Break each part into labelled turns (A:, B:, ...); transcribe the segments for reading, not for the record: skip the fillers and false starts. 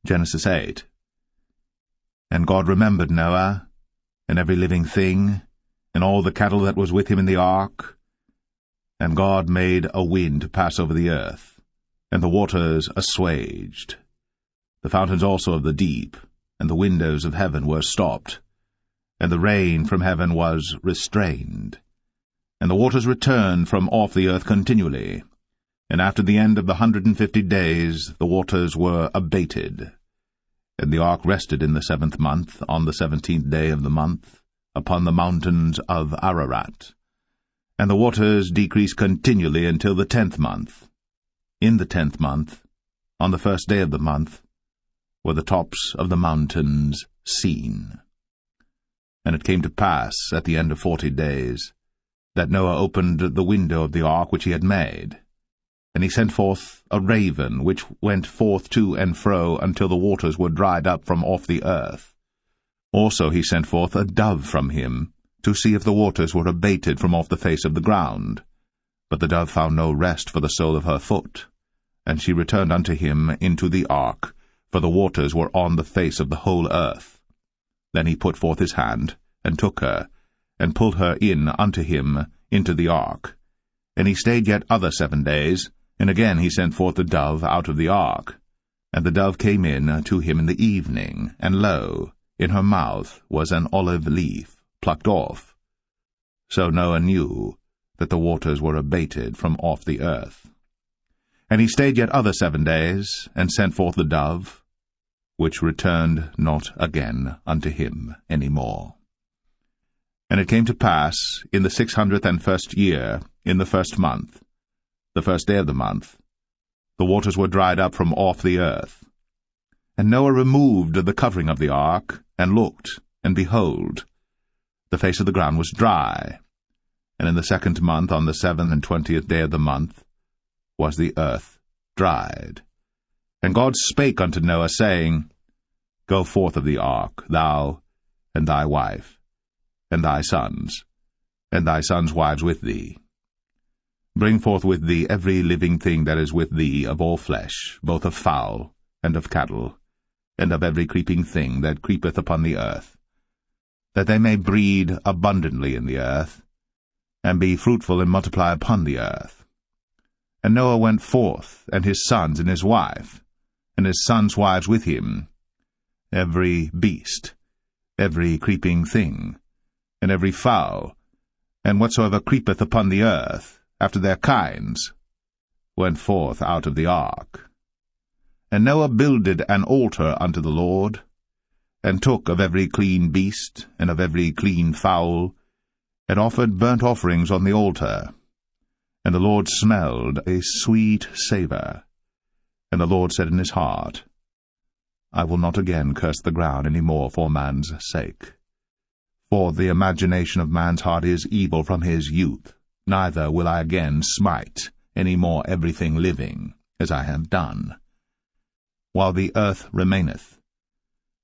A: Genesis 8. And God remembered Noah, and every living thing, and all the cattle that was with him in the ark. And God made a wind to pass over the earth, and the waters assuaged. The fountains also of the deep, and the windows of heaven were stopped, and the rain from heaven was restrained. And the waters returned from off the earth continually. And after the end of the 150 days the waters were abated. And the ark rested in the 7th month, on the 17th day of the month, upon the mountains of Ararat. And the waters decreased continually until the 10th month. In the 10th month, on the 1st day of the month, were the tops of the mountains seen. And it came to pass, at the end of 40 days, that Noah opened the window of the ark which he had made. And he sent forth a raven, which went forth to and fro until the waters were dried up from off the earth. Also he sent forth a dove from him, to see if the waters were abated from off the face of the ground. But the dove found no rest for the sole of her foot. And she returned unto him into the ark, for the waters were on the face of the whole earth. Then he put forth his hand, and took her, and pulled her in unto him into the ark. And he stayed yet other 7 days, and again he sent forth the dove out of the ark. And the dove came in to him in the evening, and lo, in her mouth was an olive leaf, plucked off. So Noah knew that the waters were abated from off the earth. And he stayed yet other 7 days, and sent forth the dove, which returned not again unto him any more. And it came to pass, in the 601st year, in the 1st month, the 1st day of the month, the waters were dried up from off the earth. And Noah removed the covering of the ark, and looked, and behold, the face of the ground was dry. And in the 2nd month, on the 27th day of the month, was the earth dried. And God spake unto Noah, saying, Go forth of the ark, thou, and thy wife, and thy sons wives with thee. Bring forth with thee every living thing that is with thee of all flesh, both of fowl, and of cattle, and of every creeping thing that creepeth upon the earth, that they may breed abundantly in the earth, and be fruitful and multiply upon the earth. And Noah went forth, and his sons and his wife, and his sons' wives with him, every beast, every creeping thing, and every fowl, and whatsoever creepeth upon the earth, after their kinds, went forth out of the ark. And Noah builded an altar unto the Lord, and took of every clean beast, and of every clean fowl, and offered burnt offerings on the altar. And the Lord smelled a sweet savour. And the Lord said in his heart, I will not again curse the ground any more for man's sake. For the imagination of man's heart is evil from his youth, neither will I again smite any more everything living, as I have done. While the earth remaineth,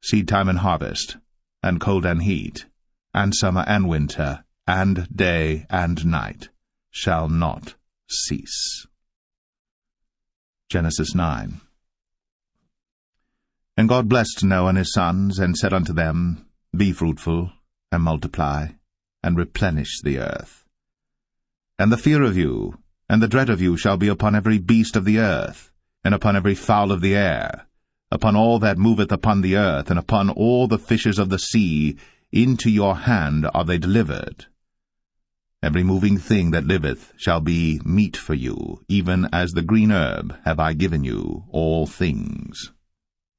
A: seed time and harvest, and cold and heat, and summer and winter, and day and night, shall not cease. Genesis 9. And God blessed Noah and his sons, and said unto them, Be fruitful, and multiply, and replenish the earth. And the fear of you, and the dread of you shall be upon every beast of the earth, and upon every fowl of the air, upon all that moveth upon the earth, and upon all the fishes of the sea. Into your hand are they delivered. Every moving thing that liveth shall be meat for you, even as the green herb have I given you all things.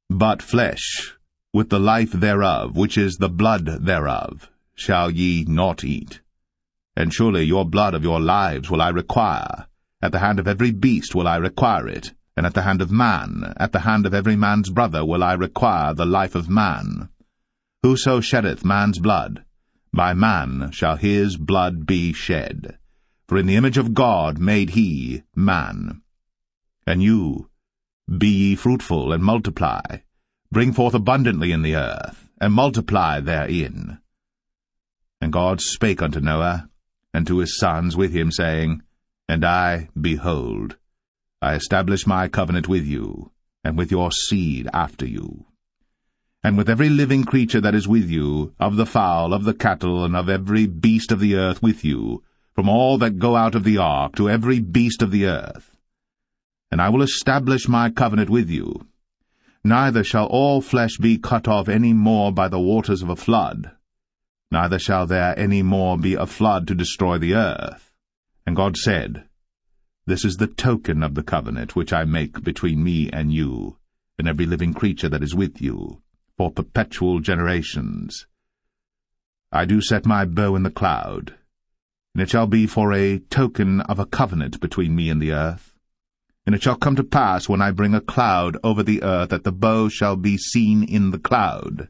A: But flesh, with the life thereof, which is the blood thereof, shall ye not eat. And surely your blood of your lives will I require. At the hand of every beast will I require it, and at the hand of man, at the hand of every man's brother will I require the life of man. Whoso sheddeth man's blood, by man shall his blood be shed. For in the image of God made he man. And you, be ye fruitful, and multiply, bring forth abundantly in the earth, and multiply therein. And God spake unto Noah, and to his sons with him, saying, And I, behold, I establish my covenant with you, and with your seed after you, and with every living creature that is with you, of the fowl, of the cattle, and of every beast of the earth with you, from all that go out of the ark to every beast of the earth. And I will establish my covenant with you. Neither shall all flesh be cut off any more by the waters of a flood, neither shall there any more be a flood to destroy the earth. And God said, This is the token of the covenant which I make between me and you, and every living creature that is with you, for perpetual generations. I do set my bow in the cloud, and it shall be for a token of a covenant between me and the earth. And it shall come to pass, when I bring a cloud over the earth, that the bow shall be seen in the cloud.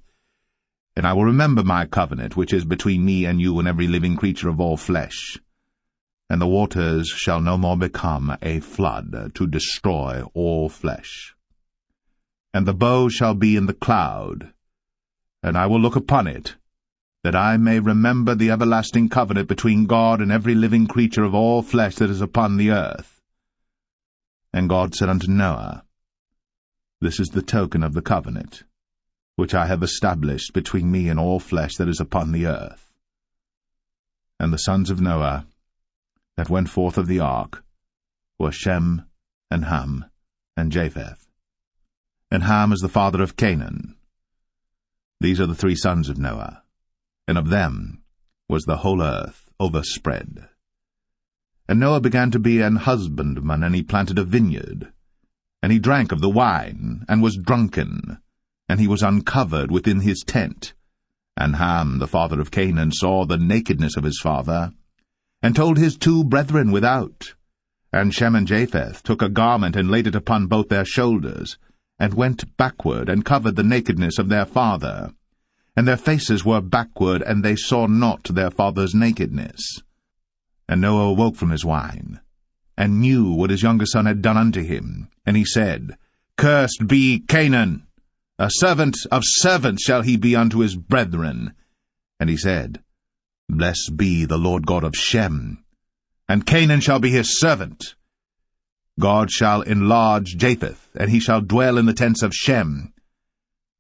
A: And I will remember my covenant, which is between me and you and every living creature of all flesh. And the waters shall no more become a flood to destroy all flesh. And the bow shall be in the cloud, and I will look upon it, that I may remember the everlasting covenant between God and every living creature of all flesh that is upon the earth. And God said unto Noah, This is the token of the covenant, which I have established between me and all flesh that is upon the earth. And the sons of Noah that went forth of the ark were Shem, and Ham, and Japheth. And Ham is the father of Canaan. These are the 3 sons of Noah, and of them was the whole earth overspread. And Noah began to be an husbandman, and he planted a vineyard. And he drank of the wine, and was drunken, and he was uncovered within his tent. And Ham, the father of Canaan, saw the nakedness of his father, and told his 2 brethren without. And Shem and Japheth took a garment, and laid it upon both their shoulders, and went backward, and covered the nakedness of their father. And their faces were backward, and they saw not their father's nakedness. And Noah awoke from his wine, and knew what his younger son had done unto him. And he said, Cursed be Canaan! A servant of servants shall he be unto his brethren. And he said, Blessed be the Lord God of Shem, and Canaan shall be his servant. God shall enlarge Japheth, and he shall dwell in the tents of Shem,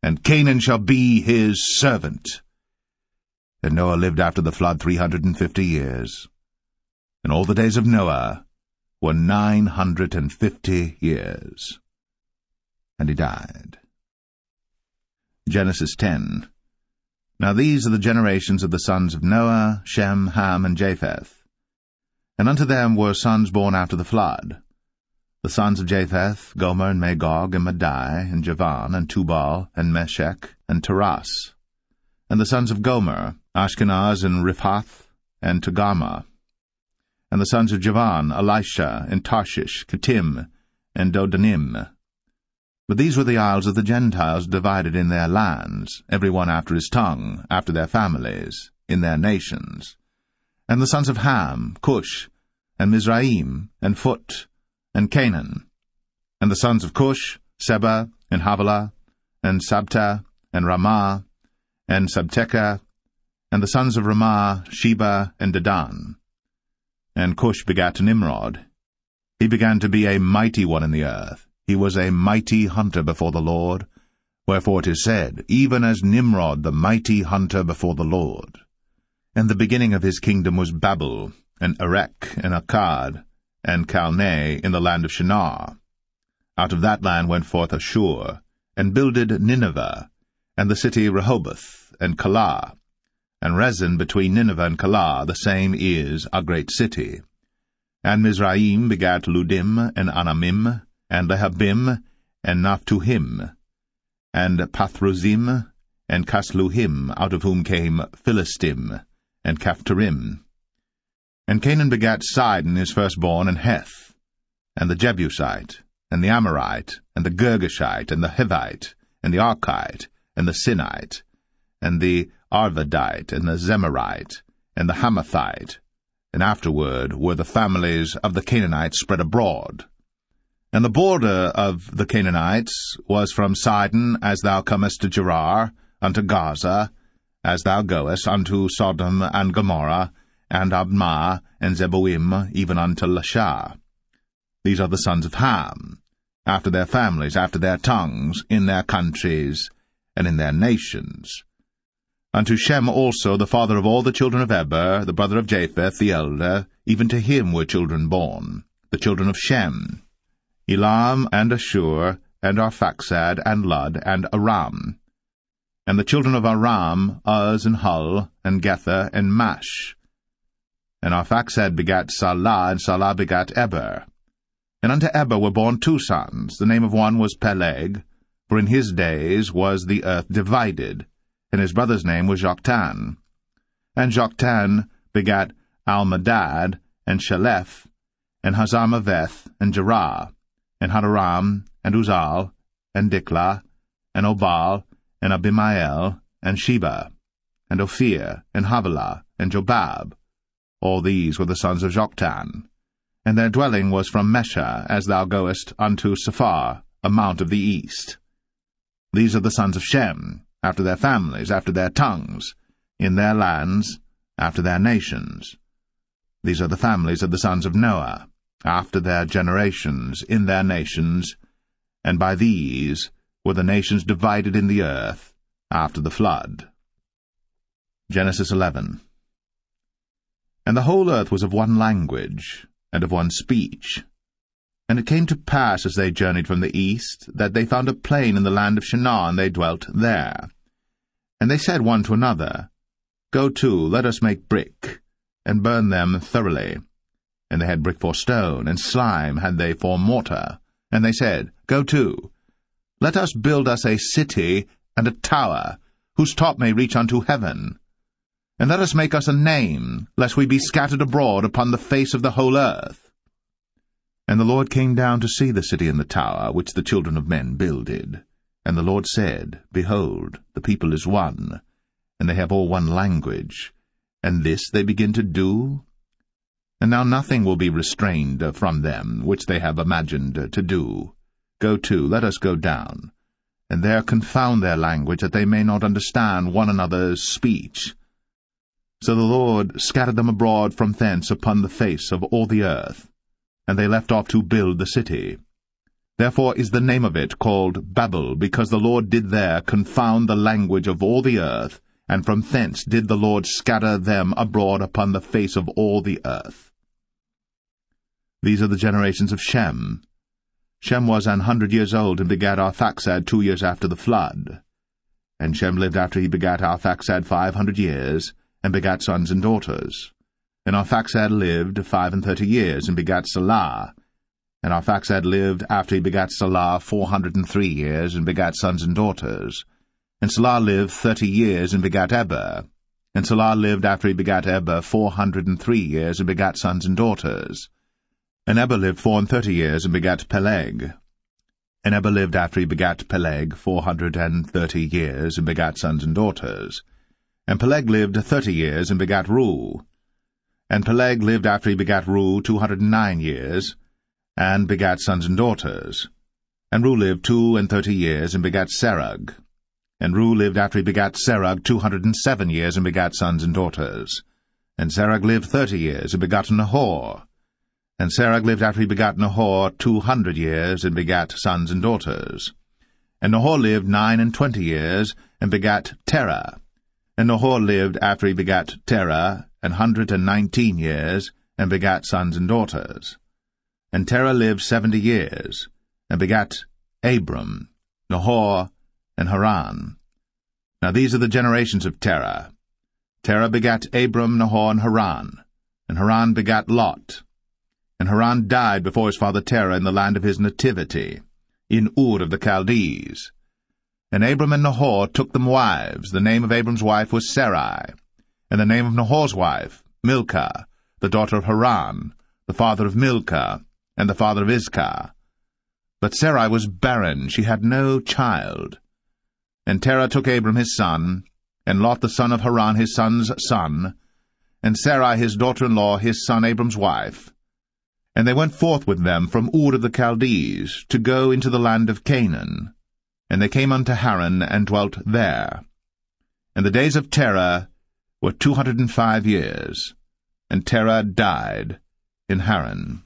A: and Canaan shall be his servant. And Noah lived after the flood 350 years. And all the days of Noah were 950 years. And he died. Genesis 10. Now these are the generations of the sons of Noah, Shem, Ham, and Japheth. And unto them were sons born after the flood. The sons of Japheth, Gomer, and Magog, and Madai, and Javan, and Tubal, and Meshech, and Taras. And the sons of Gomer, Ashkenaz, and Riphath, and Togarmah. And the sons of Javan, Elisha, and Tarshish, Kittim, and Dodanim. But these were the isles of the Gentiles divided in their lands, every one after his tongue, after their families, in their nations. And the sons of Ham, Cush, and Mizraim, and Phut, and Canaan. And the sons of Cush, Seba, and Havilah, and Sabta, and Ramah, and Sabteca. And the sons of Ramah, Sheba, and Dedan. And Cush begat Nimrod. He began to be a mighty one in the earth. He was a mighty hunter before the Lord. Wherefore it is said, Even as Nimrod the mighty hunter before the Lord. And the beginning of his kingdom was Babel, and Erech, and Akkad, and Calneh in the land of Shinar. Out of that land went forth Ashur, and builded Nineveh, and the city Rehoboth, and Calah. And Rezin between Nineveh and Calah, the same is a great city. And Mizraim begat Ludim, and Anamim, and Lehabim, and Naphtuhim, and Pathruzim, and Casluhim, out of whom came Philistim, and Caphtorim. And Canaan begat Sidon his firstborn, and Heth, and the Jebusite, and the Amorite, and the Girgashite, and the Hivite, and the Archite, and the Sinite, and the Arvadite, and the Zemarite, and the Hamathite. And afterward were the families of the Canaanites spread abroad. And the border of the Canaanites was from Sidon, as thou comest to Gerar, unto Gaza, as thou goest unto Sodom and Gomorrah, and Admah, and Zeboim, even unto Lasha. These are the sons of Ham. after their families, after their tongues, in their countries, and in their nations. Unto Shem also, the father of all the children of Eber, the brother of Japheth, the elder, even to him were children born, the children of Shem, Elam, and Ashur, and Arphaxad, and Lud, and Aram. And the children of Aram, Uz, and Hul, and Gether, and Mash. And Arphaxad begat Salah, and Salah begat Eber. And unto Eber were born 2 sons. The name of one was Peleg, for in his days was the earth divided, and his brother's name was Joktan. And Joktan begat Almadad, and Shalef, and Hazarmaveth, and Jerah, and Hadoram, and Uzal, and Diklah, and Obal, and Abimael, and Sheba, and Ophir, and Havilah, and Jobab. All these were the sons of Joktan. And their dwelling was from Mesha, as thou goest unto Sephar, a mount of the east. These are the sons of Shem, after their families, after their tongues, in their lands, after their nations. These are the families of the sons of Noah, after their generations, in their nations, and by these were the nations divided in the earth after the flood. Genesis 11. And the whole earth was of one language, and of one speech. And it came to pass, as they journeyed from the east, that they found a plain in the land of Shinar, and they dwelt there. And they said one to another, Go to, let us make brick, and burn them thoroughly. And they had brick for stone, and slime had they for mortar. And they said, Go to, let us build us a city and a tower, whose top may reach unto heaven. And let us make us a name, lest we be scattered abroad upon the face of the whole earth. And the Lord came down to see the city and the tower, which the children of men builded. And the Lord said, Behold, the people is one, and they have all one language, and this they begin to do? And now nothing will be restrained from them, which they have imagined to do. Go to, let us go down, and there confound their language, that they may not understand one another's speech. So the Lord scattered them abroad from thence upon the face of all the earth, and they left off to build the city. Therefore is the name of it called Babel, because the Lord did there confound the language of all the earth, and from thence did the Lord scatter them abroad upon the face of all the earth. These are the generations of Shem. Shem was 100 years old, and begat Arphaxad 2 years after the flood. And Shem lived after he begat Arphaxad 500 years, and begat sons and daughters. And Arphaxad lived 35 years, and begat Salah. And Arphaxad lived after he begat Salah 403 years, and begat sons and daughters. And Salah lived 30 years, and begat Eber. And Salah lived after he begat Eber 403 years, and begat sons and daughters. And Eber lived 34 years, and begat Peleg. And Eber lived after he begat Peleg 430 years, and begat sons and daughters. And Peleg lived 30 years, and begat Reu. And Peleg lived after he begat Reu 209 years, and begat sons and daughters. And Reu lived 32 years, and begat Serug. And Reu lived after he begat Serug 207 years, and begat sons and daughters. And Serug lived 30 years, and begat Nahor. And Serug lived after he begat Nahor 200 years, and begat sons and daughters. And Nahor lived 29 years, and begat Terah. And Nahor lived after he begat Terah 119 years, and begat sons and daughters. And Terah lived 70 years, and begat Abram, Nahor, and Haran. Now these are the generations of Terah. Terah begat Abram, Nahor, and Haran begat Lot. And Haran died before his father Terah in the land of his nativity, in Ur of the Chaldees. And Abram and Nahor took them wives. The name of Abram's wife was Sarai, and the name of Nahor's wife, Milcah, the daughter of Haran, the father of Milcah, and the father of Iscah. But Sarai was barren, she had no child. And Terah took Abram his son, and Lot the son of Haran his son's son, and Sarai his daughter-in-law his son Abram's wife. And they went forth with them from Ur of the Chaldees, to go into the land of Canaan. And they came unto Haran, and dwelt there. And the days of Terah were 205 years, and Terah died in Haran.